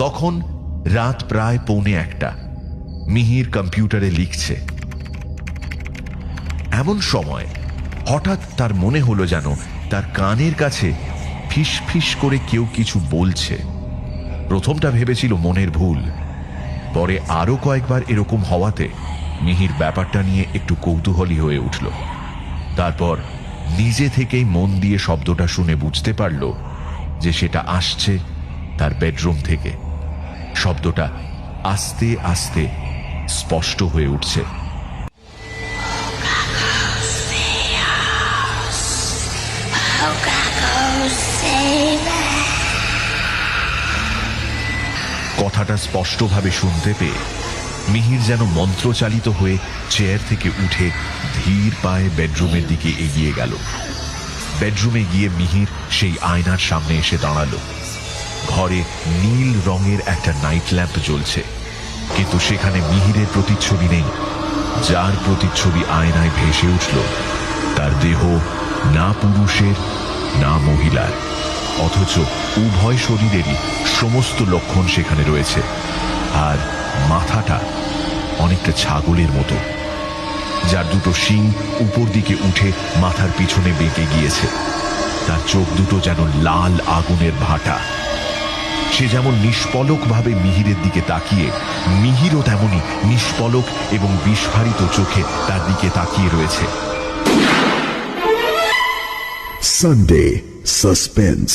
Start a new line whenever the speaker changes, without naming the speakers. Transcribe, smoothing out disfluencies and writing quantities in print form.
তখন রাত প্রায় 1:45। মিহির কম্পিউটারে লিখছে। এমন সময় হঠাৎ তার মনে হলো যেন তার কানের কাছে ফিস ফিস করে কেউ কিছু বলছে। প্রথমটা ভেবেছিল মনের ভুল, পরে আরো কয়েকবার এরকম হওয়াতে মিহির ব্যাপারটা নিয়ে একটু কৌতূহলী হয়ে উঠল। তারপর নিজে থেকেই মন দিয়ে শব্দটা শুনে বুঝতে পারল যে সেটা আসছে তার বেডরুম থেকে। শব্দটা আস্তে আস্তে স্পষ্ট হয়ে উঠছে। কথাটা স্পষ্টভাবে শুনতে পেয়ে মিহির যেন মন্ত্রচালিত হয়ে চেয়ার থেকে উঠে ধীর পায়ে বেডরুমের দিকে এগিয়ে গেল। বেডরুমে গিয়ে মিহির সেই আয়নার সামনে এসে দাঁড়ালো। ঘরে নীল রঙের একটা নাইট ল্যাম্প জ্বলছে, কিন্তু সেখানে মিহিরের প্রতিচ্ছবি নেই। যার প্রতিচ্ছবি আয়নায় ভেসে উঠল তার দেহ না পুরুষের না মহিলার, অথচ উভয় শরীরেরই সমস্ত লক্ষণ সেখানে রয়েছে। আর মাথাটা অনেকটা ছাগলের মতো, যার দুটো শিং উপর দিকে উঠে মাথার পিছনে বেঁকে গিয়েছে। তার চোখ দুটো যেন লাল আগুনের ভাটা। সে যেমন নিষ্পলকভাবে মিহিরের দিকে তাকিয়ে, মিহিরও তেমনি নিষ্পলক এবং বিস্ফারিত চোখে তার দিকে তাকিয়ে রয়েছে।
Sunday suspense.